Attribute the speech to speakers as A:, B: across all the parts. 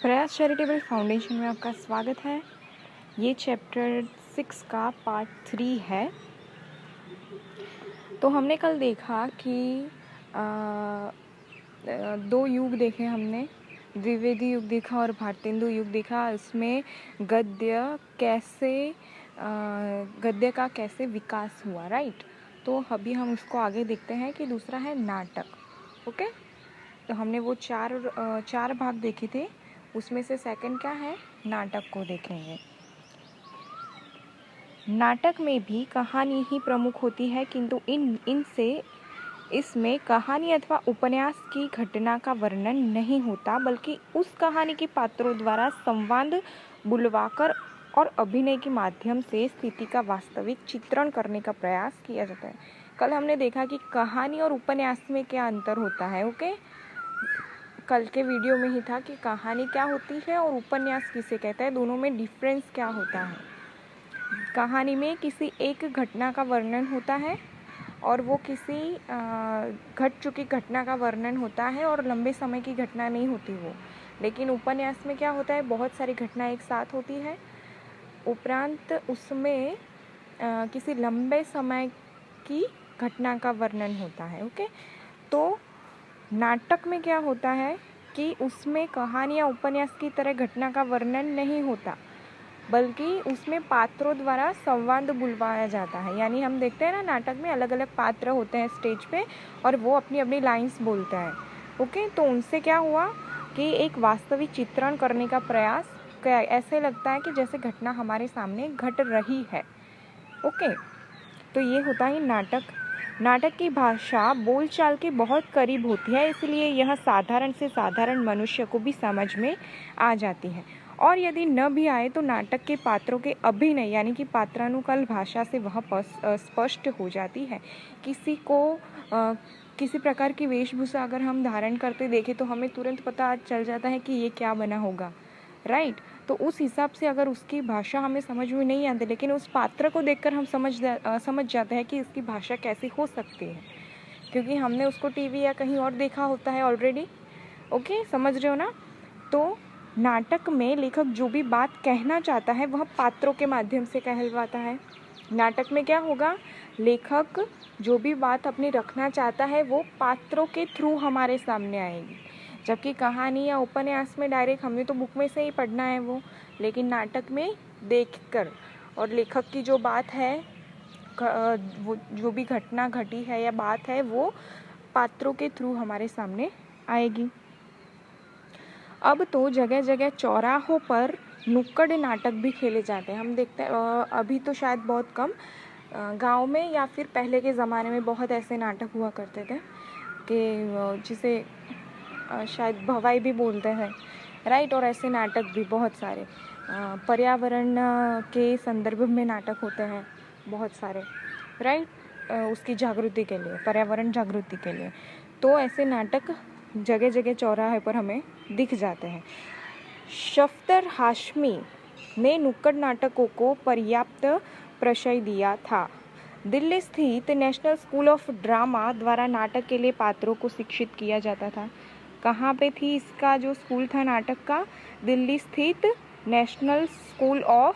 A: प्रयास charitable foundation में आपका स्वागत है। ये चैप्टर 6 का पार्ट 3 है। तो हमने कल देखा कि दो युग देखे हमने, द्विवेदी युग देखा और भारतेंदु युग देखा। इसमें गद्य का कैसे विकास हुआ, राइट। तो अभी हम उसको आगे देखते हैं कि दूसरा है नाटक। ओके, तो हमने वो चार भाग देखे थे, उसमें से सेकंड क्या है, नाटक को देखेंगे। नाटक में भी कहानी ही प्रमुख होती है, किंतु इसमें कहानी अथवा उपन्यास की घटना का वर्णन नहीं होता, बल्कि उस कहानी के पात्रों द्वारा संवाद बुलवाकर और अभिनय के माध्यम से स्थिति का वास्तविक चित्रण करने का प्रयास किया जाता है। कल हमने देखा कि कहानी और उपन्यास में क्या अंतर होता है। ओके, कल के वीडियो में ही था कि कहानी क्या होती है और उपन्यास किसे कहता है, दोनों में डिफरेंस क्या होता है। कहानी में किसी एक घटना का वर्णन होता है और वो किसी घट चुकी घटना का वर्णन होता है और लंबे समय की घटना नहीं होती वो। लेकिन उपन्यास में क्या होता है, बहुत सारी घटना एक साथ होती है, उपरांत उसमें किसी लंबे समय की घटना का वर्णन होता है। ओके, तो नाटक में क्या होता है कि उसमें कहानी या उपन्यास की तरह घटना का वर्णन नहीं होता, बल्कि उसमें पात्रों द्वारा संवाद बुलवाया जाता है। यानी हम देखते हैं ना, नाटक में अलग अलग पात्र होते हैं स्टेज पे और वो अपनी अपनी लाइंस बोलते हैं। ओके, तो उनसे क्या हुआ कि एक वास्तविक चित्रण करने का प्रयास, ऐसे लगता है कि जैसे घटना हमारे सामने घट रही है। ओके, तो ये होता है नाटक। नाटक की भाषा बोलचाल के बहुत करीब होती है, इसलिए यह साधारण से साधारण मनुष्य को भी समझ में आ जाती है। और यदि न भी आए तो नाटक के पात्रों के अभिनय यानी कि पात्रानुकूल भाषा से वह स्पष्ट हो जाती है। किसी को किसी प्रकार की वेशभूषा अगर हम धारण करते देखें तो हमें तुरंत पता चल जाता है कि ये क्या बना होगा, राइट। तो उस हिसाब से अगर उसकी भाषा हमें समझ में नहीं आती, लेकिन उस पात्र को देखकर हम समझ जाते हैं कि इसकी भाषा कैसी हो सकती है, क्योंकि हमने उसको टीवी या कहीं और देखा होता है ऑलरेडी। ओके, समझ रहे हो ना। तो नाटक में लेखक जो भी बात कहना चाहता है वह पात्रों के माध्यम से कहलवाता है। नाटक में क्या होगा, लेखक जो भी बात अपनी रखना चाहता है वो पात्रों के थ्रू हमारे सामने आएगी। जबकि कहानी या उपन्यास में डायरेक्ट हमने तो बुक में से ही पढ़ना है वो, लेकिन नाटक में देखकर और लेखक की जो बात है, वो जो भी घटना घटी है या बात है, वो पात्रों के थ्रू हमारे सामने आएगी। अब तो जगह जगह चौराहों पर नुक्कड़ नाटक भी खेले जाते हैं। हम देखते हैं, अभी तो शायद बहुत कम, गांव में या फिर पहले के ज़माने में बहुत ऐसे नाटक हुआ करते थे कि जिसे शायद भवाई भी बोलते हैं, राइट। और ऐसे नाटक भी बहुत सारे पर्यावरण के संदर्भ में नाटक होते हैं बहुत सारे, राइट, उसकी जागृति के लिए, पर्यावरण जागृति के लिए। तो ऐसे नाटक जगह जगह चौराहे पर हमें दिख जाते हैं। शफ्तर हाशमी ने नुक्कड़ नाटकों को पर्याप्त प्रशय दिया था। दिल्ली स्थित नेशनल स्कूल ऑफ ड्रामा द्वारा नाटक के लिए पात्रों को शिक्षित किया जाता था। कहाँ पे थी इसका जो स्कूल था नाटक का, दिल्ली स्थित नेशनल स्कूल ऑफ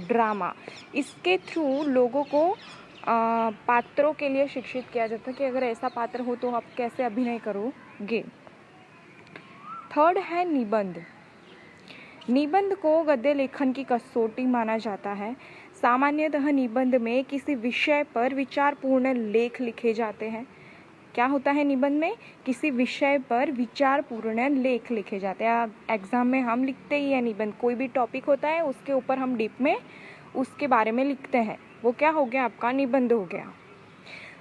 A: ड्रामा। इसके थ्रू लोगों को पात्रों के लिए शिक्षित किया जाता है कि अगर ऐसा पात्र हो तो आप कैसे अभिनय करोगे। थर्ड है निबंध। निबंध को गद्य लेखन की कसौटी माना जाता है। सामान्यतः निबंध में किसी विषय पर विचारपूर्ण लेख लिखे जाते हैं। क्या होता है निबंध में, किसी विषय पर विचारपूर्ण लेख लिखे जाते हैं। एग्जाम में हम लिखते ही है निबंध, कोई भी टॉपिक होता है उसके ऊपर हम डीप में उसके बारे में लिखते हैं, वो क्या हो गया, आपका निबंध हो गया।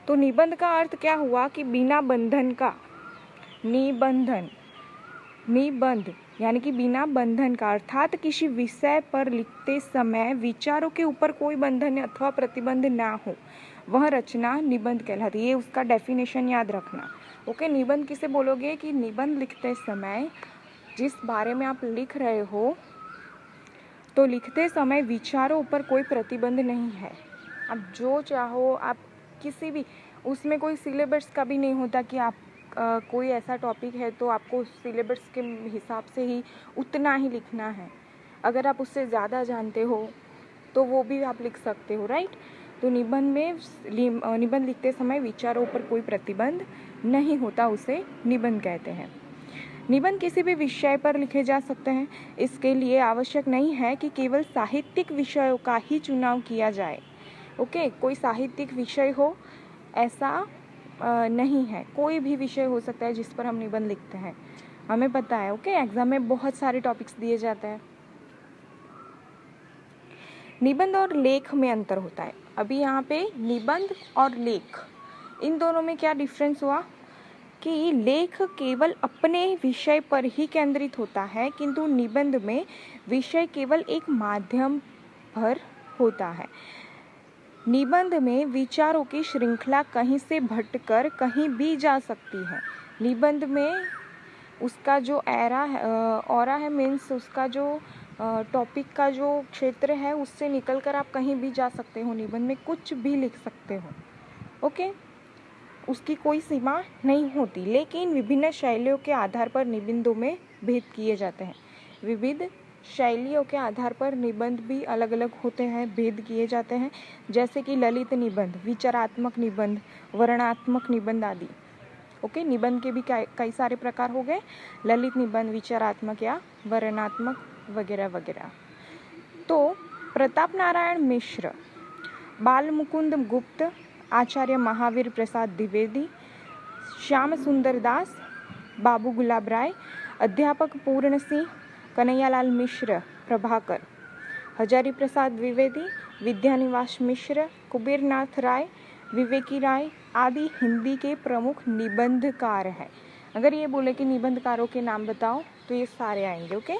A: तो निबंध का अर्थ क्या हुआ कि बिना बंधन का, निबंध यानी कि बिना बंधन का, अर्थात किसी विषय पर लिखते समय विचारों के ऊपर कोई बंधन अथवा प्रतिबंध ना हो, वह रचना निबंध कहलाती है। ये उसका डेफिनेशन याद रखना। ओके, निबंध किसे बोलोगे कि निबंध लिखते समय जिस बारे में आप लिख रहे हो, तो लिखते समय विचारों ऊपर कोई प्रतिबंध नहीं है। आप जो चाहो, आप किसी भी, उसमें कोई सिलेबस का भी नहीं होता कि आप कोई ऐसा टॉपिक है तो आपको सिलेबस के हिसाब से ही उतना ही लिखना है। अगर आप उससे ज़्यादा जानते हो तो वो भी आप लिख सकते हो, राइट। तो निबंध लिखते समय विचारों पर कोई प्रतिबंध नहीं होता, उसे निबंध कहते हैं। निबंध किसी भी विषय पर लिखे जा सकते हैं। इसके लिए आवश्यक नहीं है कि केवल साहित्यिक विषयों का ही चुनाव किया जाए। ओके, कोई साहित्यिक विषय हो ऐसा नहीं है, कोई भी विषय हो सकता है जिस पर हम निबंध लिखते हैं, हमें पता है। ओके, एग्जाम में बहुत सारे टॉपिक्स दिए जाते हैं। निबंध और लेख में अंतर होता है। अभी यहाँ पे निबंध और लेख, इन दोनों में क्या डिफरेंस हुआ कि लेख केवल अपने विषय पर ही केंद्रित होता है, किंतु निबंध में विषय केवल एक माध्यम पर होता है। निबंध में विचारों की श्रृंखला कहीं से भटकर कहीं भी जा सकती है। निबंध में उसका जो ऑरा है, मीन्स उसका जो टॉपिक का जो क्षेत्र है, उससे निकलकर आप कहीं भी जा सकते हो। निबंध में कुछ भी लिख सकते हो। ओके, उसकी कोई सीमा नहीं होती। लेकिन विभिन्न शैलियों के आधार पर निबंधों में भेद किए जाते हैं। विविध शैलियों के आधार पर निबंध भी अलग अलग होते हैं, भेद किए जाते हैं। जैसे कि ललित निबंध, विचारात्मक निबंध, वर्णनात्मक निबंध आदि। ओके, निबंध के भी कई सारे प्रकार हो गए, ललित निबंध, विचारात्मक या वर्णनात्मक वगैरह वगैरह। तो प्रताप नारायण मिश्र, बाल मुकुंद गुप्त, आचार्य महावीर प्रसाद द्विवेदी, श्याम सुंदर दास, बाबू गुलाब राय, अध्यापक पूर्ण सिंह, कन्हैयालाल मिश्र प्रभाकर, हजारी प्रसाद द्विवेदी, विद्यानिवास मिश्र, कुबेरनाथ राय, विवेकी राय आदि हिंदी के प्रमुख निबंधकार हैं। अगर ये बोले कि निबंधकारों के नाम बताओ तो ये सारे आएंगे। ओके,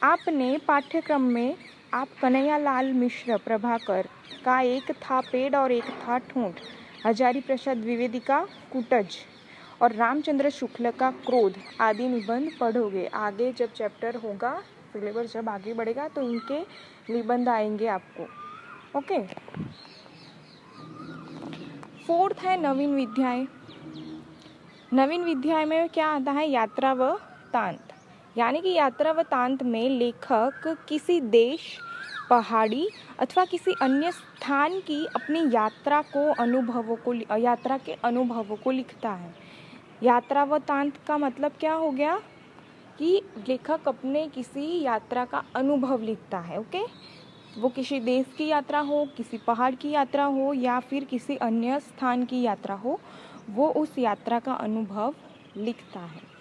A: आपने पाठ्यक्रम में आप कन्हैयालाल मिश्र प्रभाकर का एक था पेड़ और एक था ठूंठ, हजारी प्रसाद द्विवेदी का कुटज और रामचंद्र शुक्ल का क्रोध आदि निबंध पढ़ोगे। आगे जब चैप्टर होगा, सिलेबस जब आगे बढ़ेगा तो इनके निबंध आएंगे आपको। ओके, फोर्थ है नवीन विद्याएं। नवीन विद्याएं में क्या आता है, यात्रा व तांत। यानी कि यात्रा व तांत में लेखक किसी देश, पहाड़ी अथवा किसी अन्य स्थान की अपनी यात्रा के अनुभवों को लिखता है। यात्रा व तांत का मतलब क्या हो गया कि लेखक अपने किसी यात्रा का अनुभव लिखता है। ओके, वो किसी देश की यात्रा हो, किसी पहाड़ की यात्रा हो या फिर किसी अन्य स्थान की यात्रा हो, वो उस यात्रा का अनुभव लिखता है।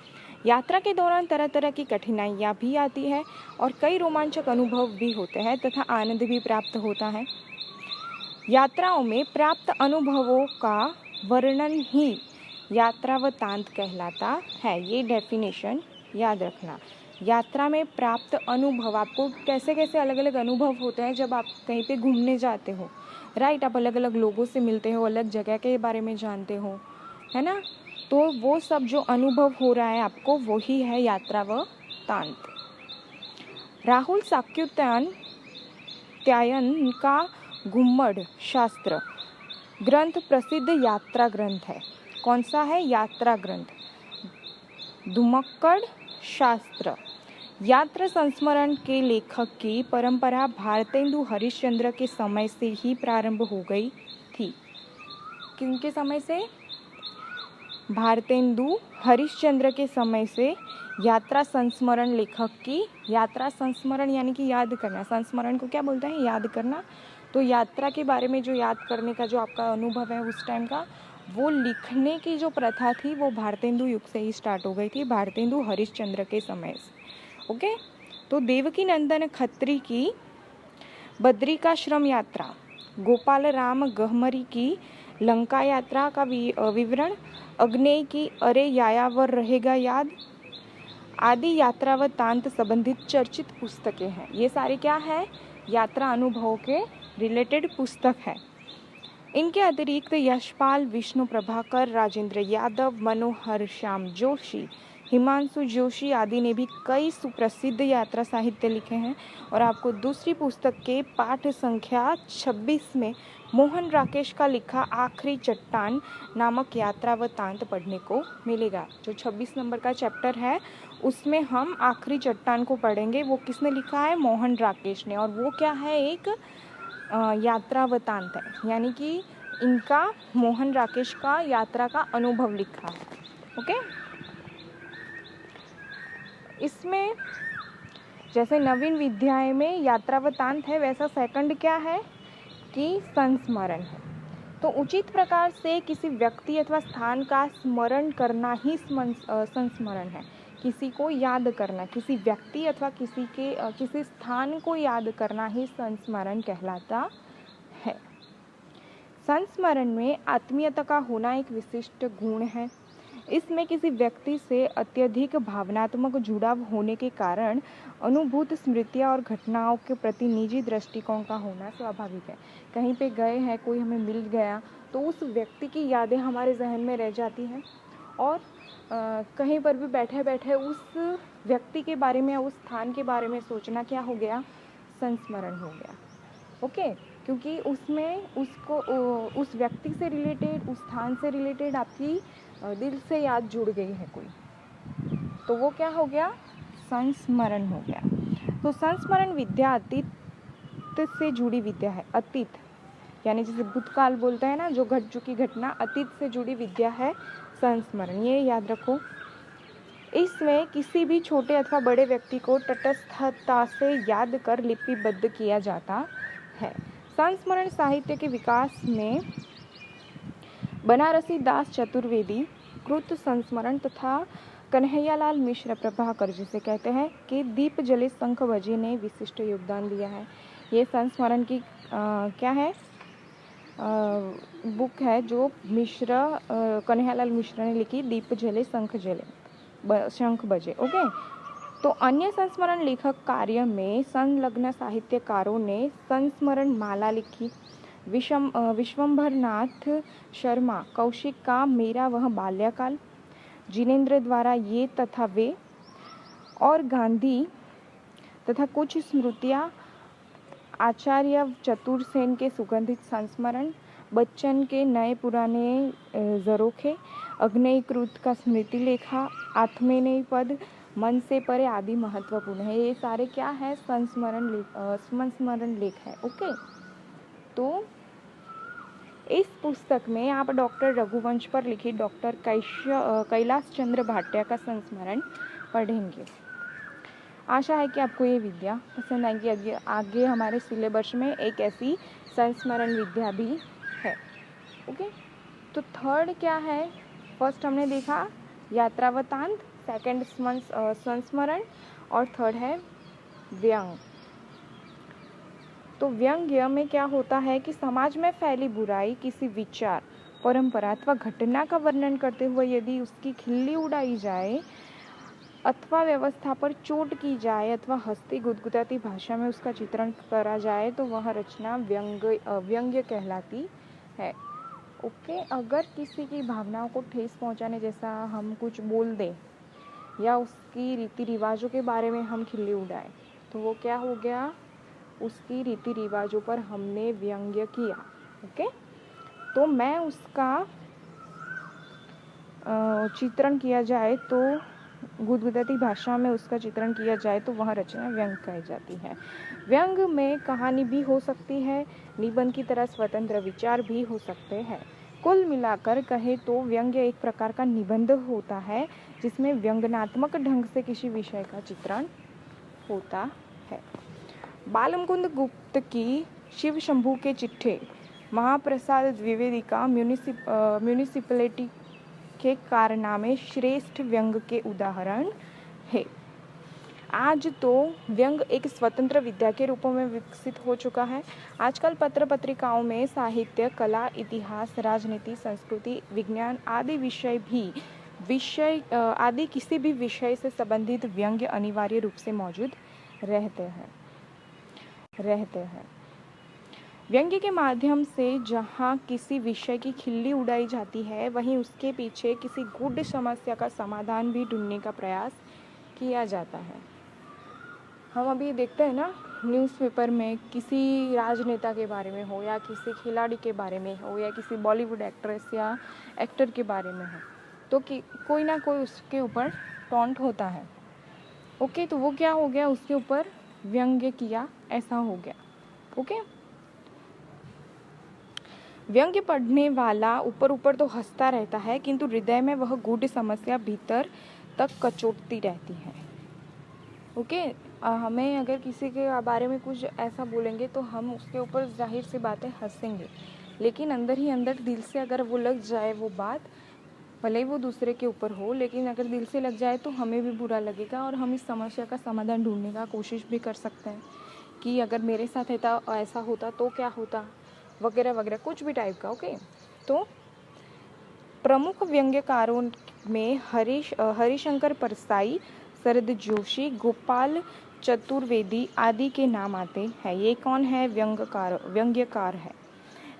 A: यात्रा के दौरान तरह तरह की कठिनाइयाँ भी आती है और कई रोमांचक अनुभव भी होते हैं तथा आनंद भी प्राप्त होता है। यात्राओं में प्राप्त अनुभवों का वर्णन ही यात्रा व तांत कहलाता है। ये डेफिनेशन याद रखना। यात्रा में प्राप्त अनुभव, आपको कैसे कैसे अलग अलग अनुभव होते हैं जब आप कहीं पे घूमने जाते हो, राइट। आप अलग अलग लोगों से मिलते हो, अलग जगह के बारे में जानते हो, है ना। तो वो सब जो अनुभव हो रहा है आपको, वो ही है यात्रा व तांत। राहुल साकृत्यायन का घुम्मड़ शास्त्र ग्रंथ प्रसिद्ध यात्रा ग्रंथ है। कौन सा है, यात्रा ग्रंथ। धुमक्कड़ शास्त्र, यात्रा संस्मरण के लेखक की परंपरा भारतेंदु हरिश्चंद्र के समय से ही प्रारंभ हो गई थी। किनके समय से, भारतेंदु हरिश्चंद्र के समय से यात्रा संस्मरण लेखक की, यात्रा संस्मरण यानी कि याद करना, संस्मरण को क्या बोलते हैं, याद करना। तो यात्रा के बारे में जो याद करने का जो आपका अनुभव है उस टाइम का, वो लिखने की जो प्रथा थी वो भारतेंदु युग से ही स्टार्ट हो गई थी, भारतेंदु हरिश्चंद्र के समय से। ओके, तो देवकी नंदन खत्री की बद्रिकाश्रम यात्रा गोपाल राम गहमरी की लंका यात्रा का विवरण, अग्नेय की अरे यायावर रहेगा याद आदि यात्रा व तांत संबंधित चर्चित पुस्तकें हैं। ये सारे क्या है? यात्रा अनुभवों के रिलेटेड पुस्तक है। इनके अतिरिक्त यशपाल, विष्णु प्रभाकर, राजेंद्र यादव, मनोहर श्याम जोशी, हिमांशु जोशी आदि ने भी कई सुप्रसिद्ध यात्रा साहित्य लिखे हैं। और आपको दूसरी पुस्तक के पाठ संख्या 26 में मोहन राकेश का लिखा आखिरी चट्टान नामक यात्रा व तांत पढ़ने को मिलेगा। जो 26 नंबर का चैप्टर है उसमें हम आखिरी चट्टान को पढ़ेंगे। वो किसने लिखा है? मोहन राकेश ने। और वो क्या है? एक यात्रा वृतांत है, यानी कि इनका मोहन राकेश का यात्रा का अनुभव लिखा है। ओके, इसमें जैसे नवीन विद्याएं में यात्रा वृतांत है, वैसा सेकंड क्या है कि संस्मरण है। तो उचित प्रकार से किसी व्यक्ति अथवा स्थान का स्मरण करना ही संस्मरण है। किसी को याद करना, किसी व्यक्ति अथवा किसी स्थान को याद करना ही संस्मरण कहलाता है। संस्मरण में आत्मीयता का होना एक विशिष्ट गुण है। इसमें किसी व्यक्ति से अत्यधिक भावनात्मक जुड़ाव होने के कारण अनुभूत स्मृतियाँ और घटनाओं के प्रति निजी दृष्टिकोण का होना स्वाभाविक है। कहीं पे गए हैं, कोई हमें मिल गया तो उस व्यक्ति की यादें हमारे जहन में रह जाती हैं और कहीं पर भी बैठे बैठे उस व्यक्ति के बारे में, उस स्थान के बारे में सोचना क्या हो गया? संस्मरण हो गया। ओके, क्योंकि उसमें उस व्यक्ति से रिलेटेड, उस स्थान से रिलेटेड आपकी दिल से याद जुड़ गई है कोई, तो वो क्या हो गया? संस्मरण हो गया। तो संस्मरण विद्या अतीत से जुड़ी विद्या है। अतीत यानी जैसे भूतकाल बोलते हैं ना, जो घट चुकी घटना, अतीत से जुड़ी विद्या है संस्मरण। ये याद रखो। इसमें किसी भी छोटे अथवा बड़े व्यक्ति को तटस्थता से याद कर लिपिबद्ध किया जाता है। संस्मरण साहित्य के विकास में बनारसी दास चतुर्वेदी, कृत संस्मरण तथा कन्हैयालाल मिश्र प्रभाकर, जिसे कहते हैं कि दीप जले शंख बजे, ने विशिष्ट योगदान दिया है। ये संस्मरण की क्या है? बुक है जो कन्हैयालाल मिश्र ने लिखी, दीप जले शंख बजे। ओके, तो अन्य संस्मरण लेखक कार्य में संलग्न साहित्यकारों ने संस्मरण माला लिखी। विश्वंभर नाथ शर्मा कौशिक का मेरा वह बाल्यकाल, जिनेन्द्र द्वारा ये तथा वे, और गांधी तथा कुछ स्मृतियाँ, आचार्य चतुरसेन के सुगंधित संस्मरण, बच्चन के नए पुराने जरोखे, अग्नेयकृत का स्मृति लेखा, आत्मेनेय पद, मन से परे आदि महत्वपूर्ण है। ये सारे क्या है? संस्मरण लेख है। ओके, तो इस पुस्तक में आप डॉक्टर रघुवंश पर लिखी डॉक्टर कैलाश चंद्र भाटिया का संस्मरण पढ़ेंगे। आशा है कि आपको ये विद्या पसंद आएगी। आगे हमारे सिलेबस में एक ऐसी संस्मरण विद्या भी है। ओके, तो थर्ड क्या है? फर्स्ट हमने देखा यात्रा वृतांत, सेकंड संस्मरण, और थर्ड है व्यंग। तो व्यंग्य में क्या होता है कि समाज में फैली बुराई, किसी विचार, परंपरा अथवा घटना का वर्णन करते हुए यदि उसकी खिल्ली उड़ाई जाए अथवा व्यवस्था पर चोट की जाए अथवा हंसती गुदगुदाती भाषा में उसका चित्रण करा जाए तो वह रचना व्यंग्य कहलाती है। ओके, अगर किसी की भावनाओं को ठेस पहुंचाने जैसा हम कुछ बोल दें या उसकी रीति रिवाजों के बारे में हम खिल्ली उड़ाए तो वो क्या हो गया? उसकी रीति रिवाजों पर हमने व्यंग्य किया। ओके, तो मैं उसका चित्रण किया जाए तो गुदगुदाती भाषा में उसका चित्रण किया जाए तो वह रचना व्यंग कही जाती है। व्यंग में कहानी भी हो सकती है, निबंध की तरह स्वतंत्र विचार भी हो सकते हैं। कुल मिलाकर कहे तो व्यंग्य एक प्रकार का निबंध होता है जिसमें व्यंग्यात्मक ढंग से किसी विषय का चित्रण होता है। बालमुकुंद गुप्त की शिव शंभू के चिट्ठे, महाप्रसाद द्विवेदी का म्यूनिसिपैलिटी के कारनामे श्रेष्ठ व्यंग के उदाहरण है। आज तो व्यंग एक स्वतंत्र विद्या के रूप में विकसित हो चुका है। आजकल पत्र पत्रिकाओं में साहित्य, कला, इतिहास, राजनीति, संस्कृति, विज्ञान आदि आदि किसी भी विषय से संबंधित व्यंग्य अनिवार्य रूप से मौजूद रहते हैं। व्यंग्य के माध्यम से जहाँ किसी विषय की खिल्ली उड़ाई जाती है, वहीं उसके पीछे किसी गूढ़ समस्या का समाधान भी ढूंढने का प्रयास किया जाता है। हम अभी देखते हैं ना, न्यूज़पेपर में किसी राजनेता के बारे में हो या किसी खिलाड़ी के बारे में हो या किसी बॉलीवुड एक्ट्रेस या एक्टर के बारे में हो, तो कोई ना कोई उसके ऊपर टॉन्ट होता है। ओके, तो वो क्या हो गया, उसके ऊपर व्यंग्य किया, ऐसा हो गया। ओके, व्यंग्य पढ़ने वाला ऊपर तो हंसता रहता है, किंतु हृदय में वह गूढ़ समस्या भीतर तक कचोटती रहती है। ओके, हमें अगर किसी के बारे में कुछ ऐसा बोलेंगे तो हम उसके ऊपर जाहिर सी बातें हंसेंगे, लेकिन अंदर ही अंदर दिल से अगर वो लग जाए वो बात, भले ही वो दूसरे के ऊपर हो, लेकिन अगर दिल से लग जाए तो हमें भी बुरा लगेगा और हम इस समस्या का समाधान ढूंढने का कोशिश भी कर सकते हैं कि अगर मेरे साथ ऐसा होता तो क्या होता, वगैरह वगैरह, कुछ भी टाइप का। ओके, तो प्रमुख व्यंग्यकारों में हरिशंकर परसाई, शरद जोशी, गोपाल चतुर्वेदी आदि के नाम आते हैं। ये कौन है? व्यंग्यकार है।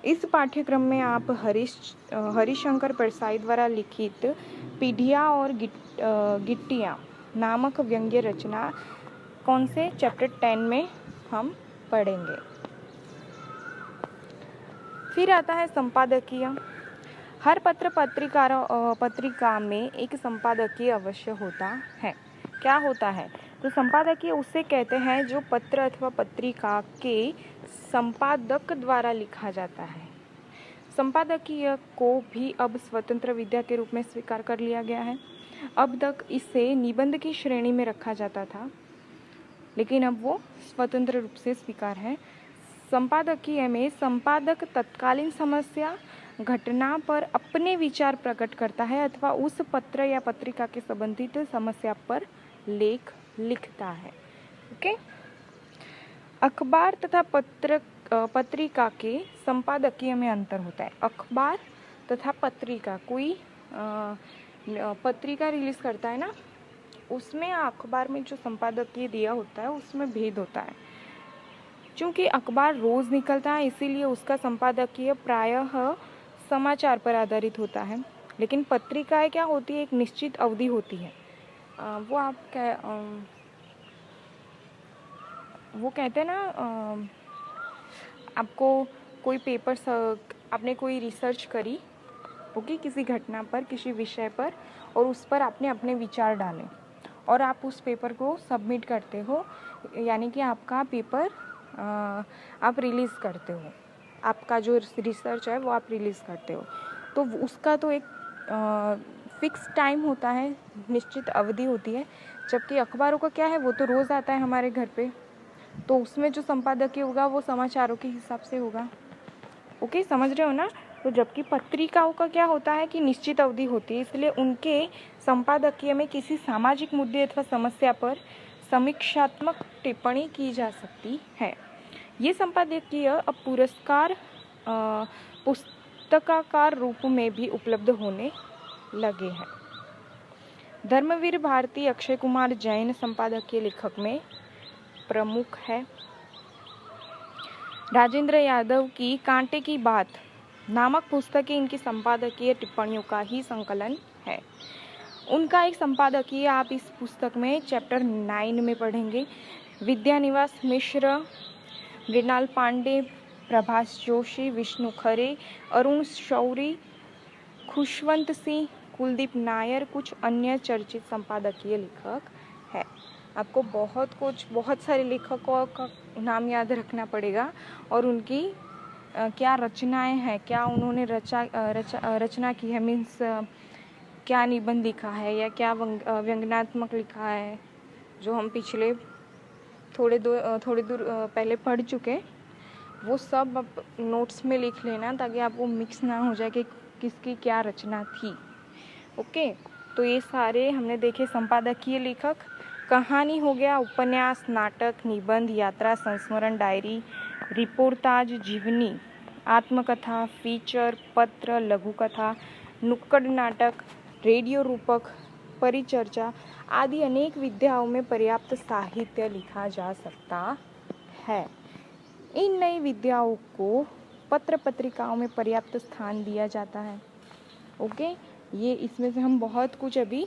A: इस पाठ्यक्रम में आप हरिशंकर परसाई द्वारा लिखित पीढ़ियाँ और गिट्टियाँ नामक व्यंग्य रचना कौन से चैप्टर 10 में हम पढ़ेंगे। फिर आता है संपादकीय। हर पत्र पत्रिका में एक संपादकीय अवश्य होता है। क्या होता है? तो संपादकीय उसे कहते हैं जो पत्र अथवा पत्रिका के संपादक द्वारा लिखा जाता है। संपादकीय को भी अब स्वतंत्र विद्या के रूप में स्वीकार कर लिया गया है। अब तक इसे निबंध की श्रेणी में रखा जाता था, लेकिन अब वो स्वतंत्र रूप से स्वीकार है। संपादकीय में संपादक तत्कालीन समस्या, घटना पर अपने विचार प्रकट करता है अथवा उस पत्र या पत्रिका के संबंधित समस्या पर लेख लिखता है। ओके, अखबार तथा पत्रिका के संपादकीय में अंतर होता है। अखबार तथा पत्रिका, कोई पत्रिका रिलीज करता है ना, उसमें अखबार में जो संपादकीय दिया होता है उसमें भेद होता है। क्योंकि अखबार रोज निकलता है, इसीलिए उसका संपादकीय प्रायः समाचार पर आधारित होता है। लेकिन पत्रिकाएं क्या होती है, एक निश्चित अवधि होती है। वो कहते हैं ना, आपको कोई पेपर, आपने कोई रिसर्च करी, ओके, किसी घटना पर, किसी विषय पर, और उस पर आपने अपने विचार डाले और आप उस पेपर को सबमिट करते हो, यानी कि आपका पेपर आप रिलीज़ करते हो, आपका जो रिसर्च है वो आप रिलीज़ करते हो। तो उसका तो एक फिक्स टाइम होता है, निश्चित अवधि होती है। जबकि अखबारों का क्या है, वो तो रोज़ आता है हमारे घर पे, तो उसमें जो संपादकीय होगा वो समाचारों के हिसाब से होगा। ओके, समझ रहे हो ना? तो जबकि पत्रिकाओं का क्या होता है कि निश्चित अवधि होती है, इसलिए उनके संपादकीय में किसी सामाजिक मुद्दे अथवा समस्या पर समीक्षात्मक टिप्पणी की जा सकती है। ये संपादकीय अब पुस्तकाकार रूप में भी उपलब्ध होने लगे हैं। धर्मवीर भारती अक्षय कुमार जैन संपादकीय लेखक में प्रमुख है। राजेंद्र यादव की कांटे की बात नामक पुस्तकें इनकी संपादकीय टिप्पणियों का ही संकलन है। उनका एक संपादकीय आप इस पुस्तक में चैप्टर 9 में पढ़ेंगे। विद्यानिवास मिश्र, मृणाल पांडे, प्रभास जोशी, विष्णु खरे, अरुण शौरी, खुशवंत सिंह, कुलदीप नायर कुछ अन्य चर्चित संपादकीय लेखक है। आपको बहुत सारे लेखकों का नाम याद रखना पड़ेगा और उनकी क्या रचनाएं हैं, क्या उन्होंने रचना की है, मीन्स क्या निबंध लिखा है या क्या व्यंग्यात्मक लिखा है, जो हम पिछले थोड़े दूर पहले पढ़ चुके, वो सब आप नोट्स में लिख लेना ताकि आपको मिक्स ना हो जाए कि किसकी क्या रचना थी। ओके, तो ये सारे हमने देखे संपादकीय लेखक, कहानी हो गया उपन्यास, नाटक, निबंध, यात्रा, संस्मरण, डायरी, रिपोर्टाज, जीवनी, आत्मकथा, फीचर, पत्र, लघुकथा, नुक्कड़ नाटक, रेडियो रूपक, परिचर्चा आदि अनेक विधाओं में पर्याप्त साहित्य लिखा जा सकता है। इन नई विधाओं को पत्र पत्रिकाओं में पर्याप्त स्थान दिया जाता है। ओके, ये इसमें से हम बहुत कुछ अभी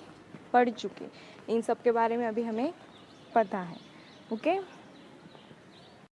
A: पढ़ चुके, इन सब के बारे में अभी हमें पता है। ओके।